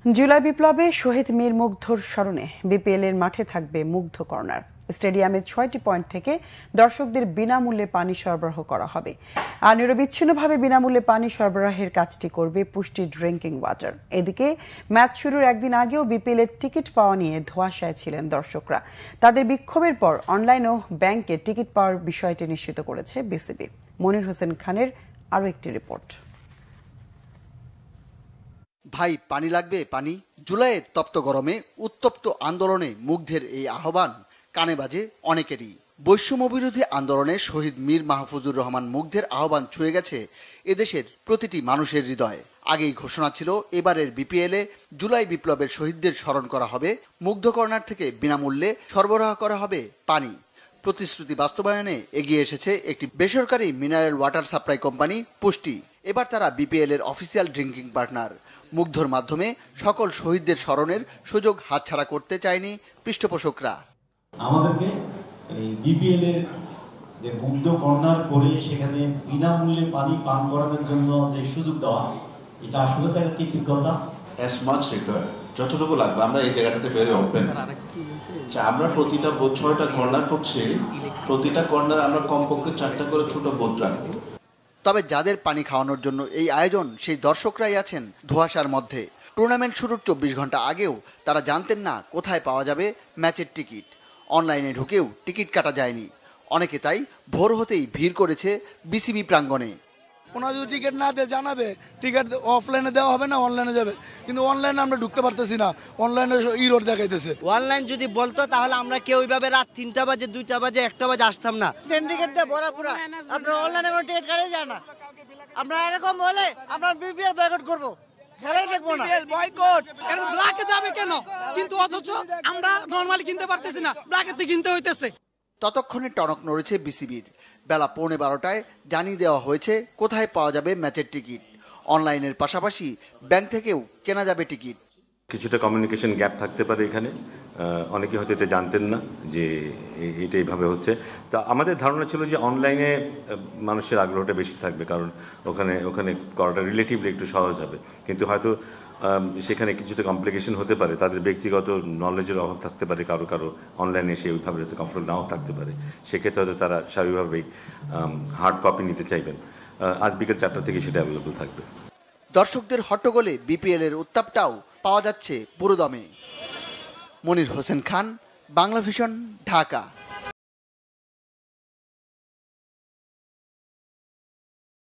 জুলাই বিপ্লবে শহীদ মীর মুগ্ধর স্মরণে বিপিএল এর মাঠে থাকবে মুগ্ধ কর্নার। স্টেডিয়ামে ৬টি পয়েন্ট থেকে দর্শকদের বিনামূল্যে পানি সরবরাহ করা হবে। আর নিরবিচ্ছিন্নভাবে বিনামূল্যে পানি সরবরাহের কাজটি করবে পুষ্টি ড্রিঙ্কিং ওয়াটার। এদিকে ম্যাচ শুরুর একদিন আগেও বিপিএল এর টিকিট পাওয়া নিয়ে ধোঁয়াশায় ছিলেন দর্শকরা। তাদের বিক্ষোভের পর অনলাইন ও ব্যাংকে টিকিট পাওয়ার বিষয়টি নিশ্চিত করেছে বিসিবি। মনির হোসেন খানের আরও একটি রিপোর্ট। ভাই পানি লাগবে পানি। জুলাইয়ের তপ্ত গরমে উত্তপ্ত আন্দোলনে মুগ্ধের এই আহ্বান কানে বাজে অনেকেরই। বৈষম্য বিরোধী আন্দোলনে শহীদ মীর মাহফুজুর রহমান মুগ্ধের আহ্বান ছুঁয়ে গেছে এদেশের প্রতিটি মানুষের হৃদয়ে। আগেই ঘোষণা ছিল এবারের বিপিএলে জুলাই বিপ্লবের শহীদদের স্মরণ করা হবে, মুগ্ধ কর্নার থেকে বিনামূল্যে সরবরাহ করা হবে পানি। প্রতিশ্রুতি বাস্তবায়নে এগিয়ে এসেছে একটি বেসরকারি মিনারেল ওয়াটার সাপ্লাই কোম্পানি পুষ্টি। এবার তারা বিপিএল এর অফিসিয়াল ড্রিঙ্কিং পার্টনার। মুগ্ধর মাধ্যমে সকল শহীদদের স্মরণের সুযোগ হাতছাড়া করতে চায়নি পৃষ্ঠপোষকরা। আমাদেরকে বিপিএল এর যে মুগ্ধ কর্নার করে সেখানে বিনামূল্যে পানি পান করানোর জন্য যে সুযোগ দেওয়া, এটা আসলে তার কৃতজ্ঞতা। অ্যাজ মাচ রিকোয়ার্ড, যতটুকু লাগবে আমরা এই জায়গাটাতে বেরো ওপেন। আমরা প্রতিটা 6টা কর্নার করছি, প্রতিটা কর্নার আমরা কমপক্ষে 4টা করে ছোট বোট রাখবো। তবে যাদের পানি খাওয়ানোর জন্য এই আয়োজন, সেই দর্শকরাই আছেন ধোঁয়াশার মধ্যে। টুর্নামেন্ট শুরুর 24 ঘন্টা আগেও তারা জানতেন না কোথায় পাওয়া যাবে ম্যাচের টিকিট। অনলাইনে ঢুকেও টিকিট কাটা যায়নি। অনেকে তাই ভোর হতেই ভিড় করেছে বিসিবি প্রাঙ্গণে। ওনারা যদি টিকিট না দিয়ে জানাবে, টিকিট অফলাইনে দেওয়া হবে না, অনলাইনে যাবে, কিন্তু অনলাইনে আমরা ঢুকতে পারতেছি না। অনলাইনে ইরোড দেখাইতেছে। অনলাইন যদি বলতো তাহলে আমরা কেউ ওইভাবে রাত 3টা বাজে, 2টা বাজে, 1টা বাজে আসতাম না। সিন্ডিকেট দিয়ে ভরা পুরা, আপনার অনলাইনে কোনো টিকিট কাটাই যায় না। আমরা এরকম বলে আমরা বিপিএল বয়কট করব, খেলাই দেখবো না। বয়কট এটা ব্ল্যাকে যাবে কেন? কিন্তু অথচ আমরা নরমালি কিনতে পারতেছি না, ব্ল্যাকেতে কিনতে হইতেছে। ততক্ষণে টনক নড়েছে বিসিবির। বেলা 11:15টায় জানিয়ে দেওয়া হয়েছে কোথায় পাওয়া যাবে ম্যাচের টিকিট। অনলাইনের পাশাপাশি ব্যাংক থেকেও কেনা যাবে টিকিট। কিছুটা কমিউনিকেশন গ্যাপ থাকতে পারে এখানে, অনেকে হয়তো এটা জানতেন না যে এটা এইভাবে হচ্ছে। তা আমাদের ধারণা ছিল যে অনলাইনে মানুষের আগ্রহটা বেশি থাকবে, কারণ ওখানে করাটা রিলেটিভলি একটু সহজ হবে। কিন্তু হয়তো সেখানে কিছুটা কমপ্লিকেশন হতে পারে, তাদের ব্যক্তিগত নলেজের অভাব থাকতে পারে, কারো অনলাইনে সে ওইভাবে হয়তো কমফোর্টেবল নাও থাকতে পারে। সেক্ষেত্রে হয়তো তারা স্বাভাবিকভাবেই হার্ড কপি নিতে চাইবেন। আজ বিকেল 4টা থেকে সেটা অ্যাভেলেবল থাকবে। দর্শকদের হট্টগোলে বিপিএল এর উত্তাপটাও পাওয়া যাচ্ছে পুরোদমে। মনির হোসেন খান, বাংলা ভিশন, ঢাকা।